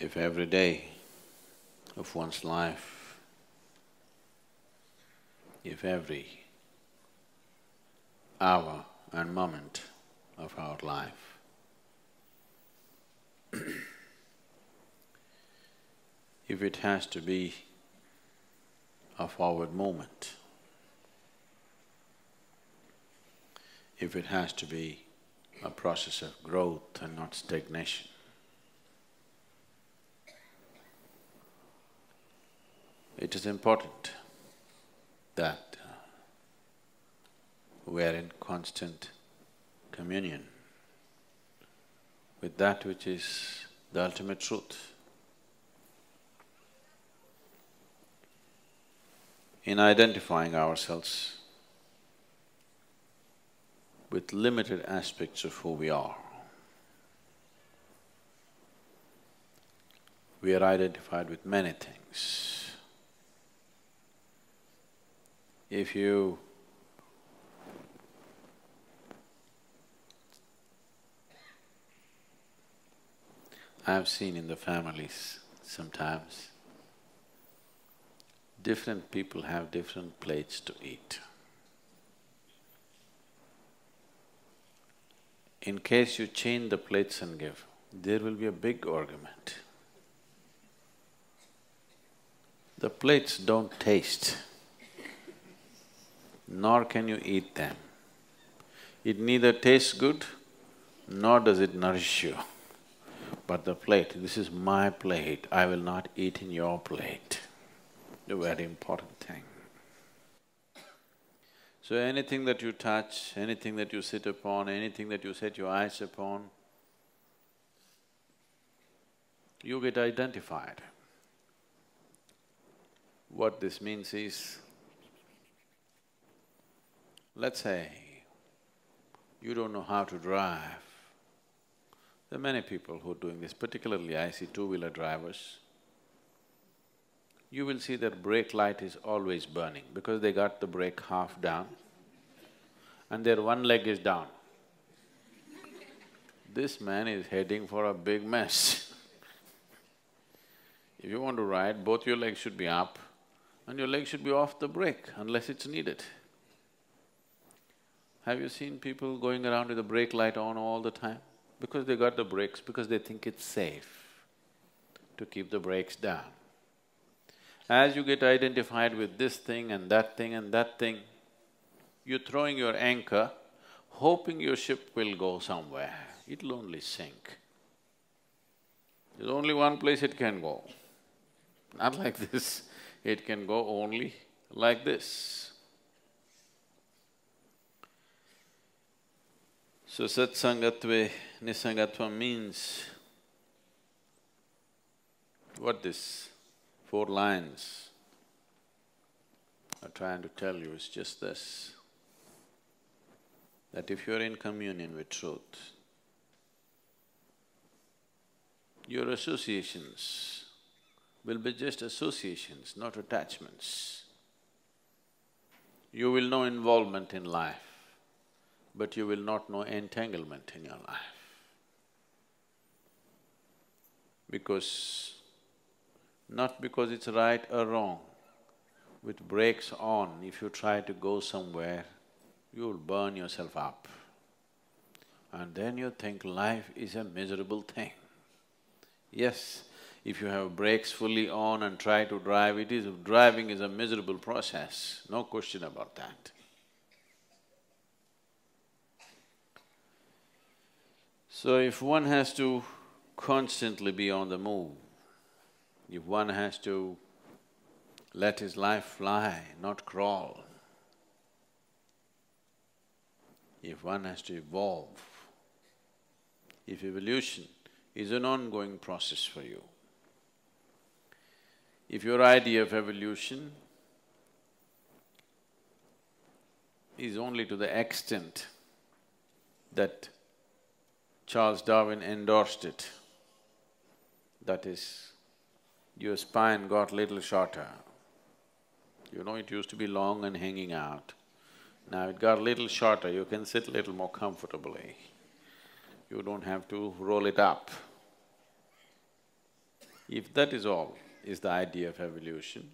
If every day of one's life, if every hour and moment of our life if it has to be a forward movement, if it has to be a process of growth and not stagnation, it is important that we are in constant communion with that which is the ultimate truth. In identifying ourselves with limited aspects of who we are, we are identified with many things. If you I've seen in the families sometimes, different people have different plates to eat. In case you change the plates and give, there will be a big argument. The plates don't taste, nor can you eat them. It neither tastes good, nor does it nourish you. But the plate, this is my plate, I will not eat in your plate. A very important thing. So anything that you touch, anything that you sit upon, anything that you set your eyes upon, you get identified. What this means is, let's say, you don't know how to drive. There are many people who are doing this, particularly I see two-wheeler drivers. You will see their brake light is always burning because they got the brake half down and their one leg is down. This man is heading for a big mess. If you want to ride, both your legs should be up and your legs should be off the brake unless it's needed. Have you seen people going around with the brake light on all the time? Because they got the brakes, because they think it's safe to keep the brakes down. As you get identified with this thing and that thing and that thing, you're throwing your anchor, hoping your ship will go somewhere. It'll only sink. There's only one place it can go. Not like this, it can go only like this. So satsangatve nisangatva means, what this 4 lines are trying to tell you is just this, that if you're in communion with truth, your associations will be just associations, not attachments. You will know involvement in life, but you will not know entanglement in your life. Not because it's right or wrong, with brakes on, if you try to go somewhere, you'll burn yourself up. And then you think life is a miserable thing. Yes, if you have brakes fully on and try to drive, driving is a miserable process, no question about that. So if one has to constantly be on the move, if one has to let his life fly, not crawl, if one has to evolve, if evolution is an ongoing process for you, if your idea of evolution is only to the extent that Charles Darwin endorsed it, that is, your spine got little shorter. You know, it used to be long and hanging out. Now it got little shorter, you can sit little more comfortably. You don't have to roll it up. If that is all is the idea of evolution,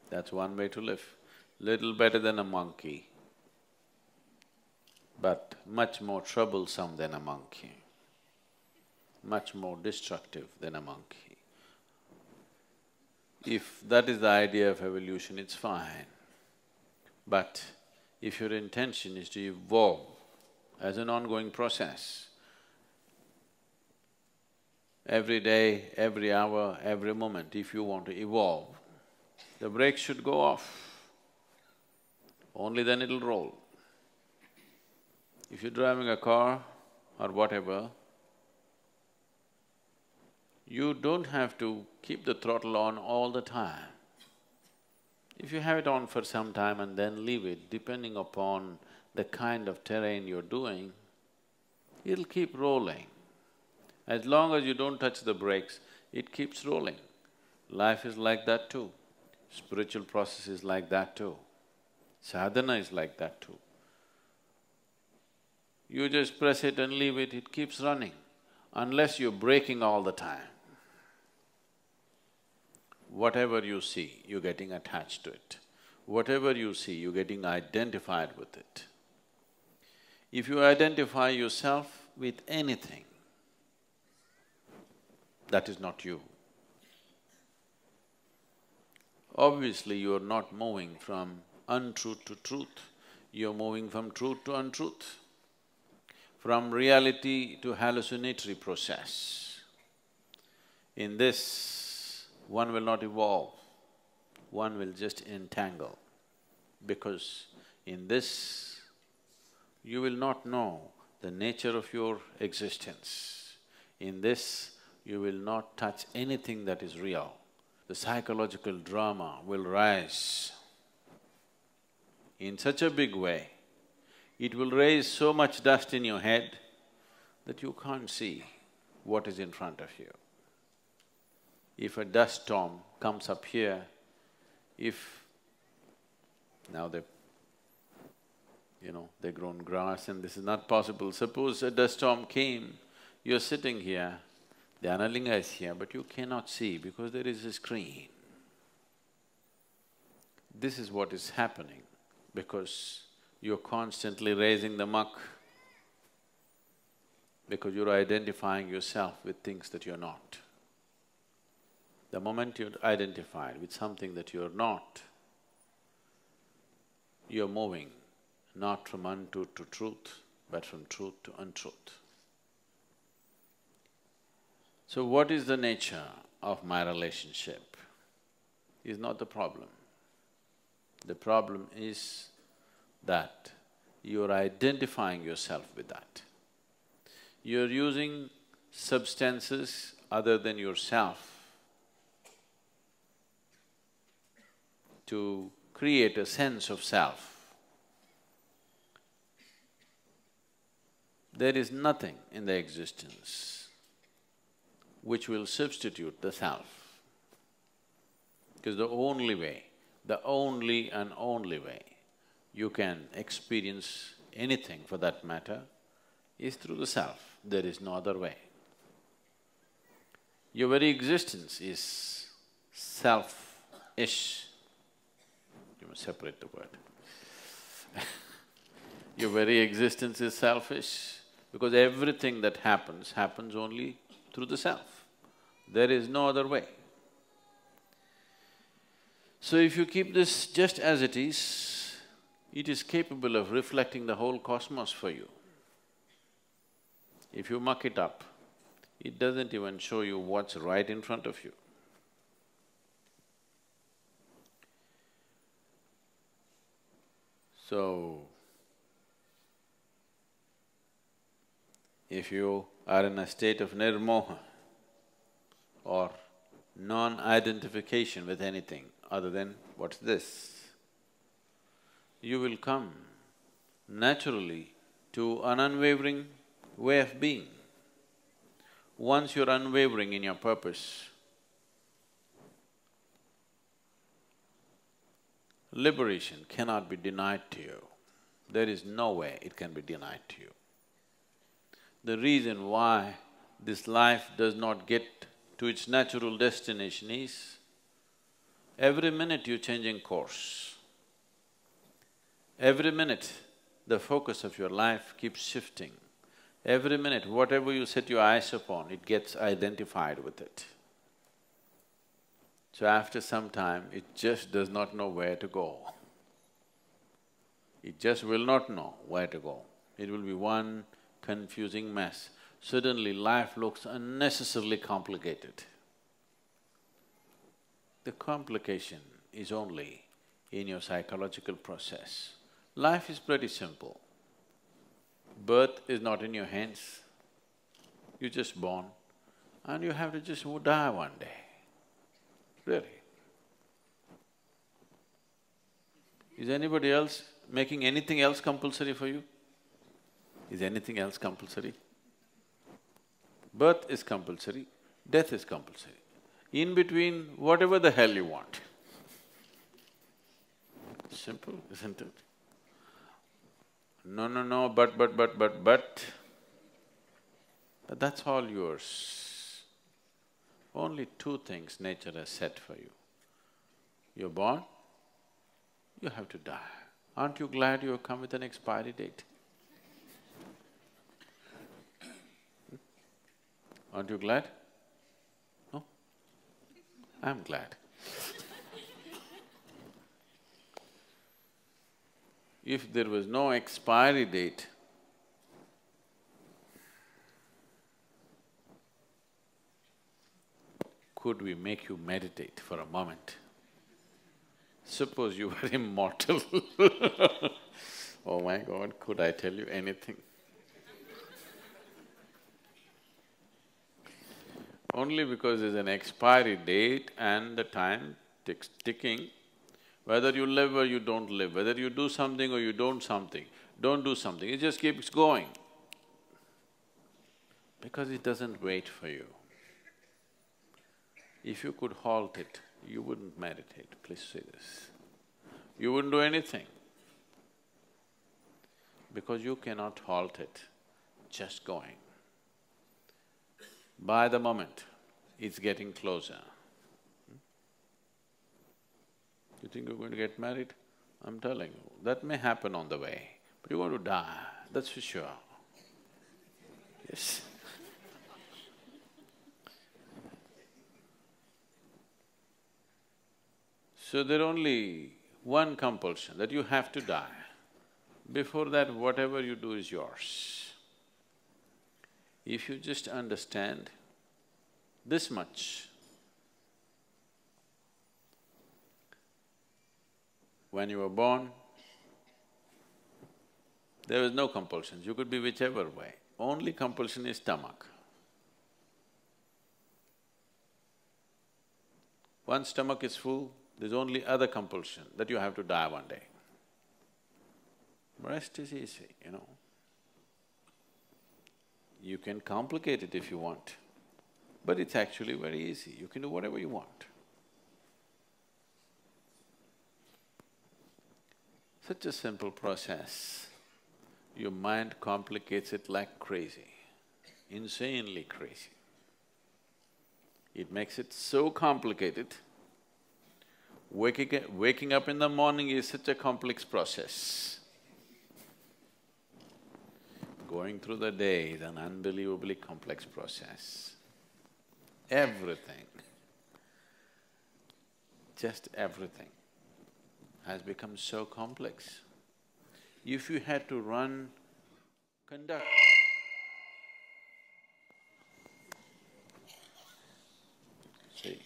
that's one way to live. Little better than a monkey, but much more troublesome than a monkey, much more destructive than a monkey. If that is the idea of evolution, it's fine. But if your intention is to evolve as an ongoing process, every day, every hour, every moment, if you want to evolve, the brakes should go off. Only then it'll roll. If you're driving a car or whatever, you don't have to keep the throttle on all the time. If you have it on for some time and then leave it, depending upon the kind of terrain you're doing, it'll keep rolling. As long as you don't touch the brakes, it keeps rolling. Life is like that too. Spiritual process is like that too. Sadhana is like that too. You just press it and leave it, it keeps running, unless you're braking all the time. Whatever you see, you're getting attached to it. Whatever you see, you're getting identified with it. If you identify yourself with anything, that is not you. Obviously, you're not moving from untruth to truth, you're moving from truth to untruth, from reality to hallucinatory process. In this, one will not evolve, one will just entangle, because in this, you will not know the nature of your existence. In this, you will not touch anything that is real. The psychological drama will rise in such a big way, it will raise so much dust in your head that you can't see what is in front of you. If a dust storm comes up here, if… now they've grown grass and this is not possible. Suppose a dust storm came, you're sitting here, the Analinga is here, but you cannot see because there is a screen. This is what is happening because you're constantly raising the muck, because you're identifying yourself with things that you're not. The moment you're identified with something that you're not, you're moving not from untruth to truth, but from truth to untruth. So what is the nature of my relationship is not the problem. The problem is that you're identifying yourself with that. You're using substances other than yourself to create a sense of self. There is nothing in the existence which will substitute the self. Because the only way, the only and only way you can experience anything for that matter is through the self. There is no other way. Your very existence is self-ish. You must separate the word. Your very existence is selfish because everything that happens only through the self. There is no other way. So if you keep this just as it is capable of reflecting the whole cosmos for you. If you muck it up, it doesn't even show you what's right in front of you. So, if you are in a state of nirmoha or non-identification with anything other than what's this, you will come naturally to an unwavering way of being. Once you're unwavering in your purpose, liberation cannot be denied to you. There is no way it can be denied to you. The reason why this life does not get to its natural destination is, every minute you're changing course. Every minute, the focus of your life keeps shifting. Every minute, whatever you set your eyes upon, it gets identified with it. So after some time, it just does not know where to go. It just will not know where to go. It will be one confusing mess. Suddenly, life looks unnecessarily complicated. The complication is only in your psychological process. Life is pretty simple. Birth is not in your hands. You're just born and you have to just die one day. Really. Is anybody else making anything else compulsory for you? Is anything else compulsory? Birth is compulsory, death is compulsory. In between, whatever the hell you want. Simple, isn't it? No, but. But that's all yours. Only two things nature has set for you. You're born, you have to die. Aren't you glad you have come with an expiry date? Aren't you glad? No? I'm glad. If there was no expiry date, could we make you meditate for a moment? Suppose you were immortal oh my God, could I tell you anything? Only because there's an expiry date and the time ticking, whether you live or you don't live, whether you do something or you don't do something, it just keeps going. Because it doesn't wait for you. If you could halt it, you wouldn't meditate, please say this. You wouldn't do anything. Because you cannot halt it, just going. By the moment, it's getting closer. You think you're going to get married? I'm telling you, that may happen on the way, but you're going to die, that's for sure. Yes. So there's only one compulsion, that you have to die. Before that, whatever you do is yours. If you just understand this much, when you were born, there was no compulsions, you could be whichever way. Only compulsion is stomach. Once stomach is full, there's only other compulsion, that you have to die one day. Rest is easy, you know. You can complicate it if you want, but it's actually very easy, you can do whatever you want. Such a simple process, your mind complicates it like crazy, insanely crazy. It makes it so complicated. Waking up in the morning is such a complex process. Going through the day is an unbelievably complex process. Everything, just everything has become so complex. If you had to conduct see,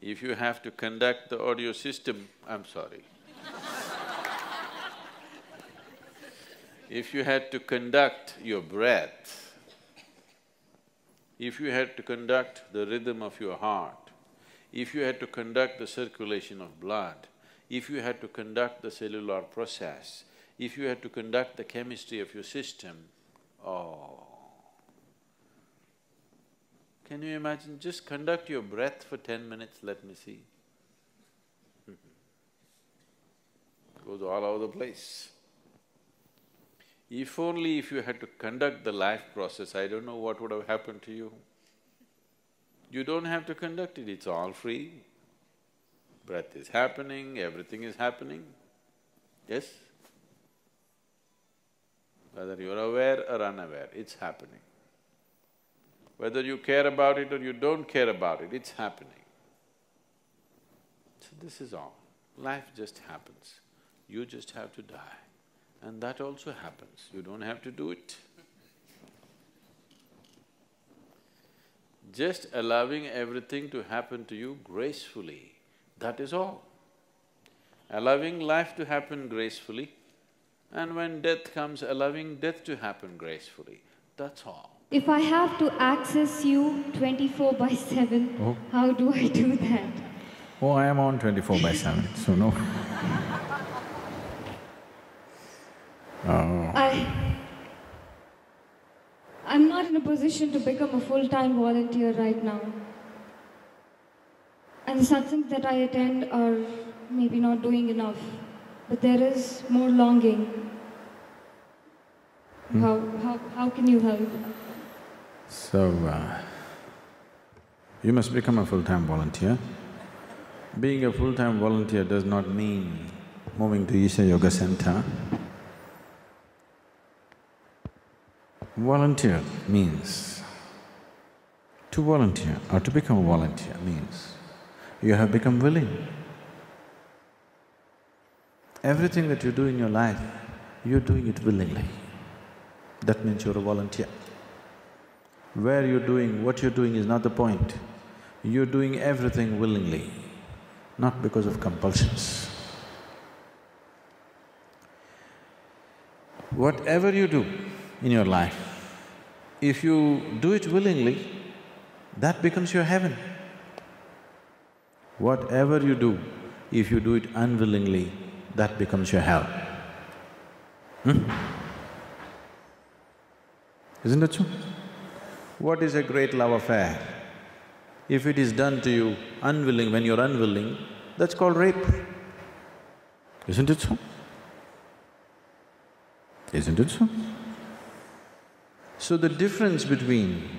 if you have to conduct the audio system, I'm sorry. If you had to conduct your breath, if you had to conduct the rhythm of your heart, if you had to conduct the circulation of blood, if you had to conduct the cellular process, if you had to conduct the chemistry of your system, oh… Can you imagine, just conduct your breath for 10 minutes, let me see. Goes all over the place. If only if you had to conduct the life process, I don't know what would have happened to you. You don't have to conduct it, it's all free. Breath is happening, everything is happening. Yes? Whether you're aware or unaware, it's happening. Whether you care about it or you don't care about it, it's happening. So this is all. Life just happens. You just have to die. And that also happens, you don't have to do it. Just allowing everything to happen to you gracefully, that is all. Allowing life to happen gracefully, and when death comes, allowing death to happen gracefully, that's all. If I have to access you 24/7, how do I do that? Oh, I am on 24/7, so no. I'm not in a position to become a full-time volunteer right now. And the satsangs that I attend are maybe not doing enough, but there is more longing. How can you help? So, you must become a full-time volunteer. Being a full-time volunteer does not mean moving to Isha Yoga Center. Volunteer means… to volunteer or to become a volunteer means you have become willing. Everything that you do in your life, you're doing it willingly. That means you're a volunteer. Where you're doing, what you're doing is not the point. You're doing everything willingly, not because of compulsions. Whatever you do in your life, if you do it willingly, that becomes your heaven. Whatever you do, if you do it unwillingly, that becomes your hell. Isn't it true? What is a great love affair? If it is done to you unwilling, when you're unwilling, that's called rape. Isn't it so? Isn't it so? So the difference between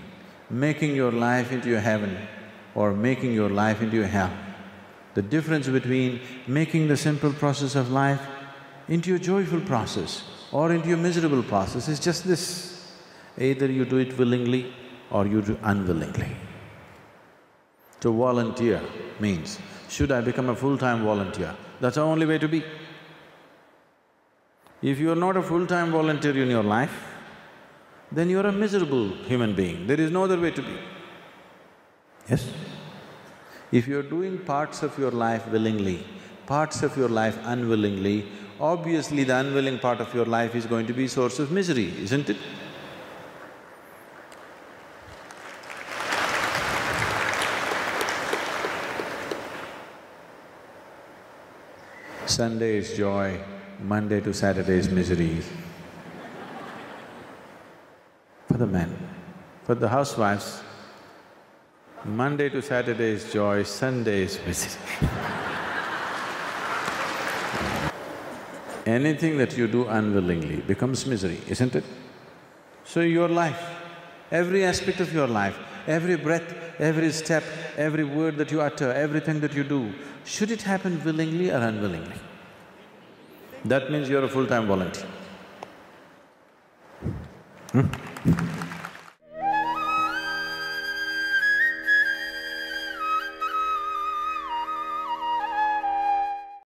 making your life into a heaven or making your life into a hell, the difference between making the simple process of life into a joyful process or into a miserable process is just this: either you do it willingly or you do unwillingly. To volunteer means, should I become a full-time volunteer? That's the only way to be. If you are not a full-time volunteer in your life, then you're a miserable human being, there is no other way to be. Yes? If you're doing parts of your life willingly, parts of your life unwillingly, obviously the unwilling part of your life is going to be a source of misery, isn't it? Sunday is joy, Monday to Saturday is misery. For the men, for the housewives, Monday to Saturday is joy, Sunday is misery. Anything that you do unwillingly becomes misery, isn't it? So your life, every aspect of your life, every breath, every step, every word that you utter, everything that you do, should it happen willingly or unwillingly? That means you're a full-time volunteer.